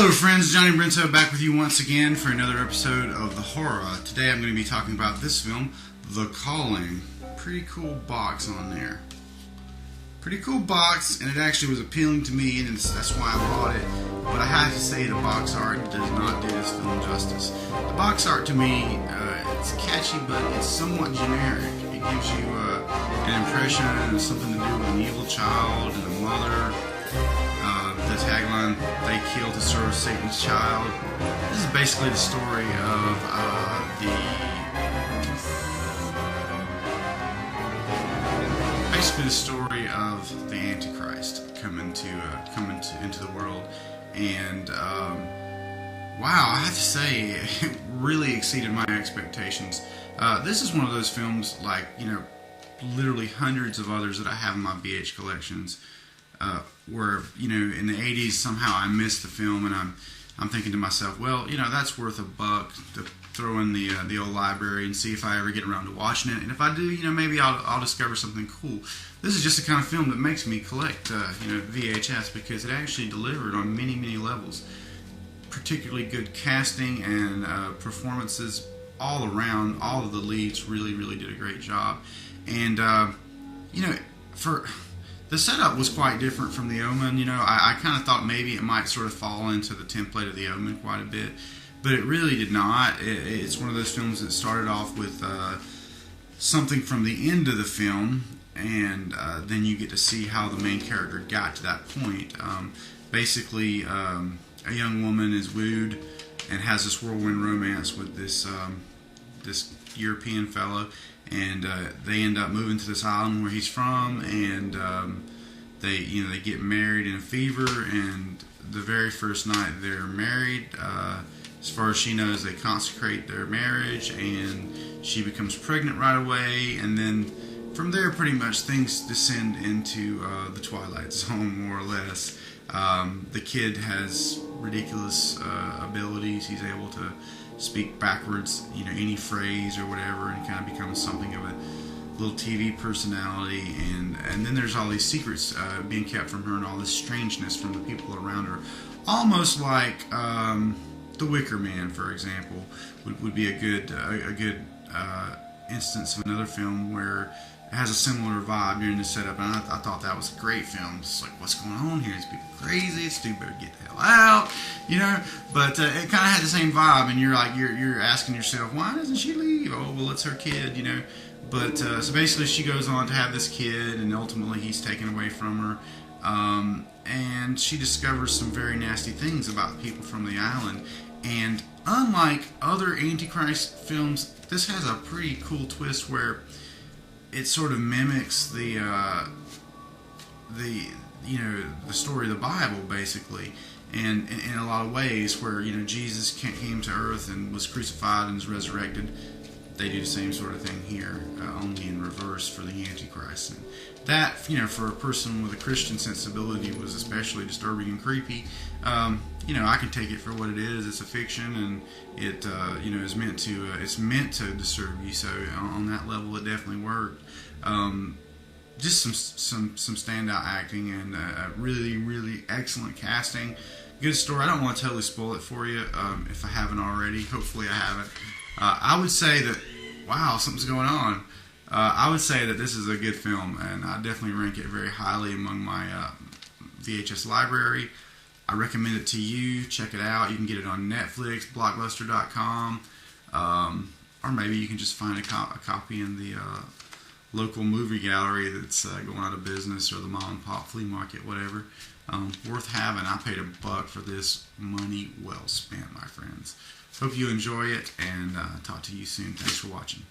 Hello friends, Johnny Brento back with you once again for another episode of The Horror. Today I'm going to be talking about this film, The Calling. Pretty cool box on there. Pretty cool box, and it actually was appealing to me, and that's why I bought it. But I have to say the box art does not do this film justice. The box art to me, it's catchy, but it's somewhat generic. It gives you an impression of something to do with an evil child and a mother. The tagline, "They kill to serve Satan's child." This is basically the story of the Antichrist coming into the world, and wow, I have to say, it really exceeded my expectations. This is one of those films, like, literally hundreds of others that I have in my VH collections. Where, in the 80s somehow I missed the film, and I'm thinking to myself, well, that's worth $1 to throw in the old library and see if I ever get around to watching it. And if I do, maybe I'll discover something cool. This is just the kind of film that makes me collect, VHS, because it actually delivered on many, many levels. Particularly good casting and performances all around. All of the leads really, really did a great job. And, the setup was quite different from The Omen. I kind of thought maybe it might sort of fall into the template of The Omen quite a bit, but it really did not. It's one of those films that started off with something from the end of the film, and then you get to see how the main character got to that point. Basically, a young woman is wooed and has this whirlwind romance with this European fellow, and they end up moving to this island where he's from, and they get married in a fever. And the very first night they're married, as far as she knows, they consecrate their marriage, and she becomes pregnant right away. And then from there, pretty much things descend into the Twilight Zone, more or less. The kid has ridiculous abilities. He's able to speak backwards, any phrase or whatever, and kind of becomes something of a little TV personality. And then there's all these secrets being kept from her, and all this strangeness from the people around her. Almost like The Wicker Man, for example, would be a good instance of another film where it has a similar vibe during the setup, and I thought that was a great film. It's like, what's going on here? These people crazy. It's too bad to get the hell out, But it kind of had the same vibe, and you're asking yourself, why doesn't she leave? Oh, well, it's her kid, But so basically, she goes on to have this kid, and ultimately he's taken away from her, and she discovers some very nasty things about the people from the island. And unlike other Antichrist films, this has a pretty cool twist where it sort of mimics the story of the Bible, basically, and in a lot of ways, where Jesus came to earth and was crucified and was resurrected. They do the same sort of thing here, only in reverse for the Antichrist. And that, for a person with a Christian sensibility, was especially disturbing and creepy. I can take it for what it is. It's a fiction, and it, is meant to disturb you. So on that level, it definitely worked. Just some standout acting, and really, really excellent casting. Good story. I don't want to totally spoil it for you if I haven't already. Hopefully I haven't. I would say that, wow, something's going on. I would say that this is a good film, and I definitely rank it very highly among my VHS library. I recommend it to you. Check it out. You can get it on Netflix, Blockbuster.com, or maybe you can just find a copy in the local movie gallery that's going out of business, or the mom and pop flea market, whatever. Worth having. I paid $1 for this. Money well spent, my friends. Hope you enjoy it, and talk to you soon. Thanks for watching.